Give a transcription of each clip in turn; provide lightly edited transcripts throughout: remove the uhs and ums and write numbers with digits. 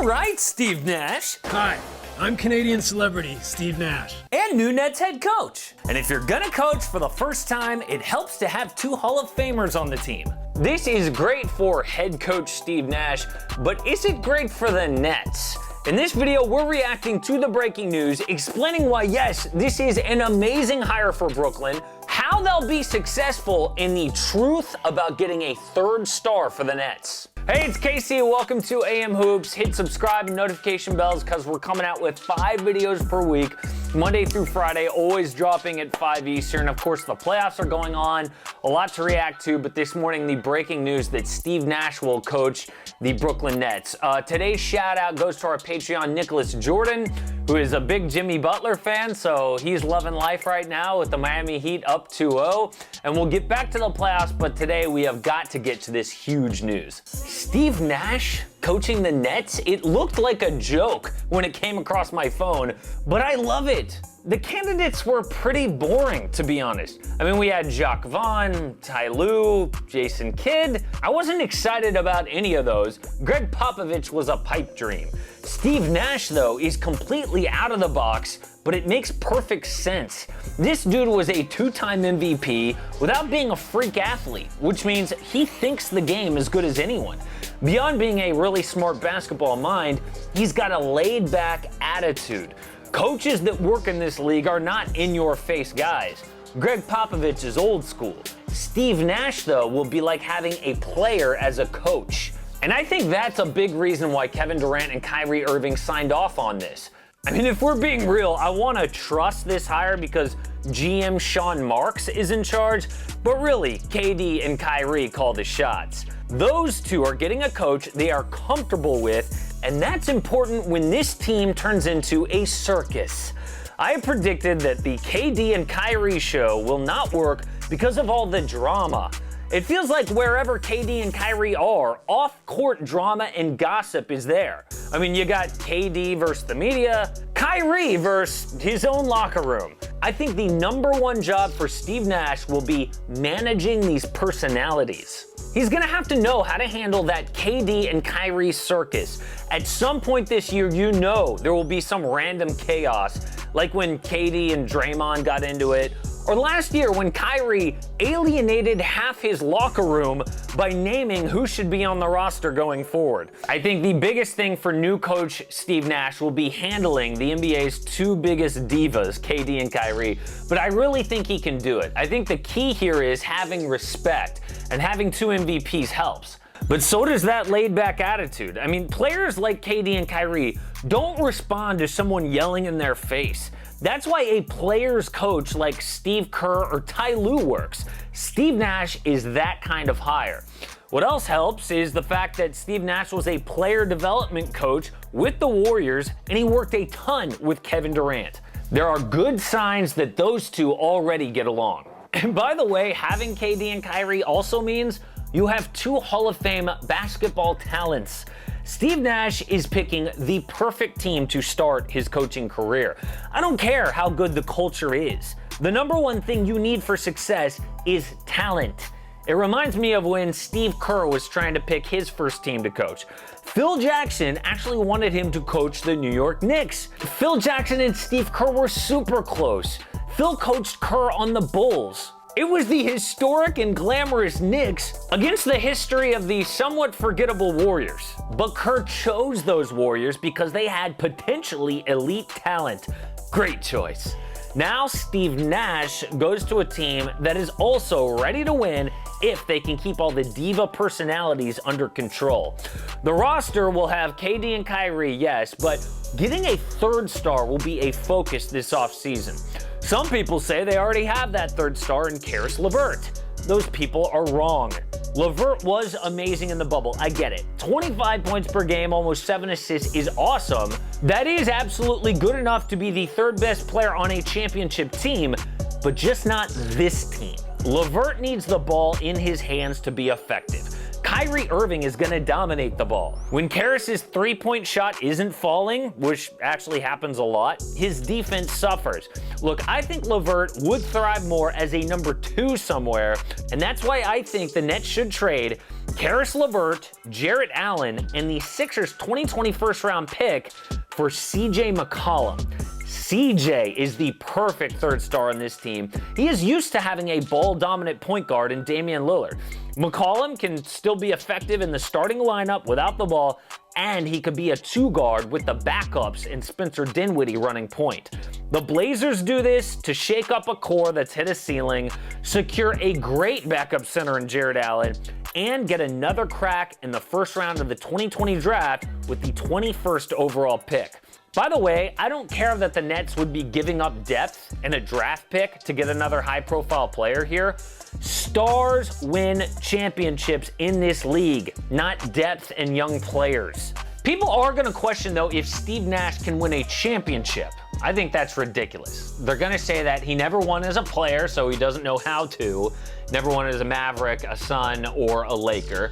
right, Steve Nash. Hi, I'm Canadian celebrity Steve Nash. And new Nets head coach. And if you're gonna coach for the first time, it helps to have two Hall of Famers on the team. This is great for head coach Steve Nash, but is it great for the Nets? In this video, we're reacting to the breaking news, explaining why, yes, this is an amazing hire for Brooklyn, how they'll be successful, and the truth about getting a third star for the Nets. Hey, it's Casey, and welcome to AM Hoops. Hit subscribe and notification bells because we're coming out with 5 videos per week, Monday through Friday, always dropping at 5 Eastern. Of course, the playoffs are going on, a lot to react to, but this morning, the breaking news that Steve Nash will coach the Brooklyn Nets. Today's shout out goes to our Patreon, Nicholas Jordan, who is a big Jimmy Butler fan, so he's loving life right now with the Miami Heat up 2-0. And we'll get back to the playoffs, but today we have got to get to this huge news. Steve Nash coaching the Nets? It looked like a joke when it came across my phone, but I love it. The candidates were pretty boring, to be honest. I mean, we had Jacques Vaughn, Ty Lue, Jason Kidd. I wasn't excited about any of those. Greg Popovich was a pipe dream. Steve Nash, though, is completely out of the box, but it makes perfect sense. This dude was a 2-time MVP without being a freak athlete, which means he thinks the game as good as anyone. Beyond being a really smart basketball mind, he's got a laid-back attitude. Coaches that work in this league are not in-your-face guys. Greg Popovich is old school. Steve Nash, though, will be like having a player as a coach. And I think that's a big reason why Kevin Durant and Kyrie Irving signed off on this. I mean, if we're being real, I want to trust this hire because GM Sean Marks is in charge, but really, KD and Kyrie call the shots. Those two are getting a coach they are comfortable with, and that's important when this team turns into a circus. I predicted that the KD and Kyrie show will not work because of all the drama. It feels like wherever KD and Kyrie are, off-court drama and gossip is there. I mean, you got KD versus the media, Kyrie versus his own locker room. I think the #1 job for Steve Nash will be managing these personalities. He's gonna have to know how to handle that KD and Kyrie circus. At some point this year, you know there will be some random chaos, like when KD and Draymond got into it, or last year when Kyrie alienated half his locker room by naming who should be on the roster going forward. I think the biggest thing for new coach Steve Nash will be handling the NBA's 2 biggest divas, KD and Kyrie, but I really think he can do it. I think the key here is having respect, and having 2 MVPs helps. But so does that laid-back attitude. I mean, players like KD and Kyrie don't respond to someone yelling in their face. That's why a player's coach like Steve Kerr or Ty Lue works. Steve Nash is that kind of hire. What else helps is the fact that Steve Nash was a player development coach with the Warriors, and he worked a ton with Kevin Durant. There are good signs that those two already get along. And by the way, having KD and Kyrie also means you have 2 Hall of Fame basketball talents. Steve Nash is picking the perfect team to start his coaching career. I don't care how good the culture is. The #1 thing you need for success is talent. It reminds me of when Steve Kerr was trying to pick his first team to coach. Phil Jackson actually wanted him to coach the New York Knicks. Phil Jackson and Steve Kerr were super close. Phil coached Kerr on the Bulls. It was the historic and glamorous Knicks against the history of the somewhat forgettable Warriors. But Kerr chose those Warriors because they had potentially elite talent. Great choice. Now Steve Nash goes to a team that is also ready to win if they can keep all the diva personalities under control. The roster will have KD and Kyrie, yes, but getting a third star will be a focus this offseason. Some people say they already have that third star in Caris LeVert. Those people are wrong. LeVert was amazing in the bubble, I get it. 25 points per game, almost 7 assists is awesome. That is absolutely good enough to be the 3rd best player on a championship team, but just not this team. LeVert needs the ball in his hands to be effective. Kyrie Irving is going to dominate the ball. When Caris' 3-point shot isn't falling, which actually happens a lot, his defense suffers. Look, I think LeVert would thrive more as a number 2 somewhere, and that's why I think the Nets should trade Caris LeVert, Jarrett Allen, and the Sixers 2020 first-round pick for CJ McCullum. CJ is the perfect third star on this team. He is used to having a ball-dominant point guard in Damian Lillard. McCollum can still be effective in the starting lineup without the ball, and he could be a two guard with the backups and Spencer Dinwiddie running point. The Blazers do this to shake up a core that's hit a ceiling, secure a great backup center in Jarrett Allen, and get another crack in the first round of the 2020 draft with the 21st overall pick. By the way, I don't care that the Nets would be giving up depth and a draft pick to get another high-profile player here. Stars win championships in this league, not depth and young players. People are going to question, though, if Steve Nash can win a championship. I think that's ridiculous. They're going to say that he never won as a player, so he doesn't know how to. Never won as a Maverick, a Sun, or a Laker.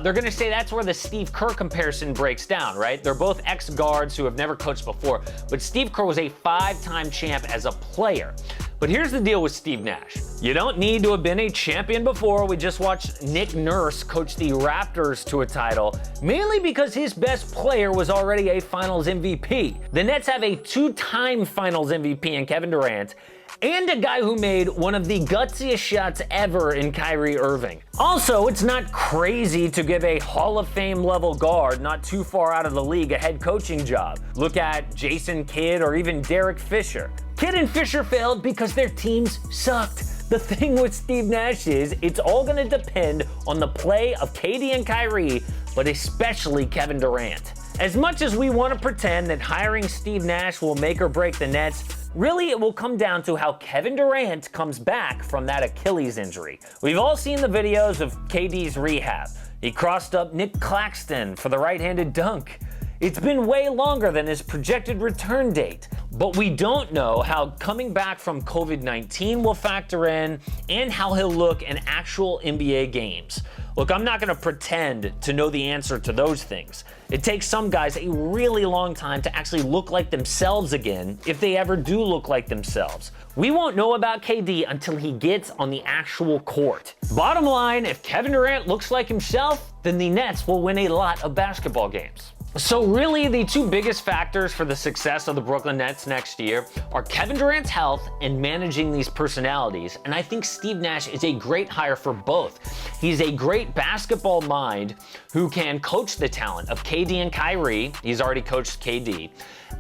They're going to say that's where the Steve Kerr comparison breaks down, right? They're both ex-guards who have never coached before, but Steve Kerr was a 5-time champ as a player. But here's the deal with Steve Nash. You don't need to have been a champion before. We just watched Nick Nurse coach the Raptors to a title, mainly because his best player was already a Finals MVP. The Nets have a 2-time Finals MVP in Kevin Durant, and a guy who made one of the gutsiest shots ever in Kyrie Irving. Also, it's not crazy to give a Hall of Fame level guard not too far out of the league a head coaching job. Look at Jason Kidd or even Derek Fisher. Kidd and Fisher failed because their teams sucked. The thing with Steve Nash is it's all going to depend on the play of KD and Kyrie, but especially Kevin Durant. As much as we want to pretend that hiring Steve Nash will make or break the Nets, really it will come down to how Kevin Durant comes back from that Achilles injury. We've all seen the videos of KD's rehab. He crossed up Nick Claxton for the right-handed dunk. It's been way longer than his projected return date, but we don't know how coming back from COVID-19 will factor in and how he'll look in actual NBA games. Look, I'm not going to pretend to know the answer to those things. It takes some guys a really long time to actually look like themselves again, if they ever do look like themselves. We won't know about KD until he gets on the actual court. Bottom line, if Kevin Durant looks like himself, then the Nets will win a lot of basketball games. So really, the two biggest factors for the success of the Brooklyn Nets next year are Kevin Durant's health and managing these personalities, and I think Steve Nash is a great hire for both. He's a great basketball mind who can coach the talent of KD and Kyrie. He's already coached KD.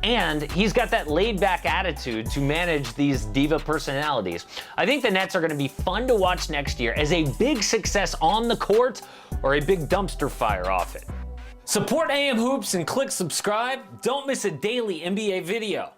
And he's got that laid-back attitude to manage these diva personalities. I think the Nets are going to be fun to watch next year as a big success on the court or a big dumpster fire off it. Support AM Hoops and click subscribe. Don't miss a daily NBA video.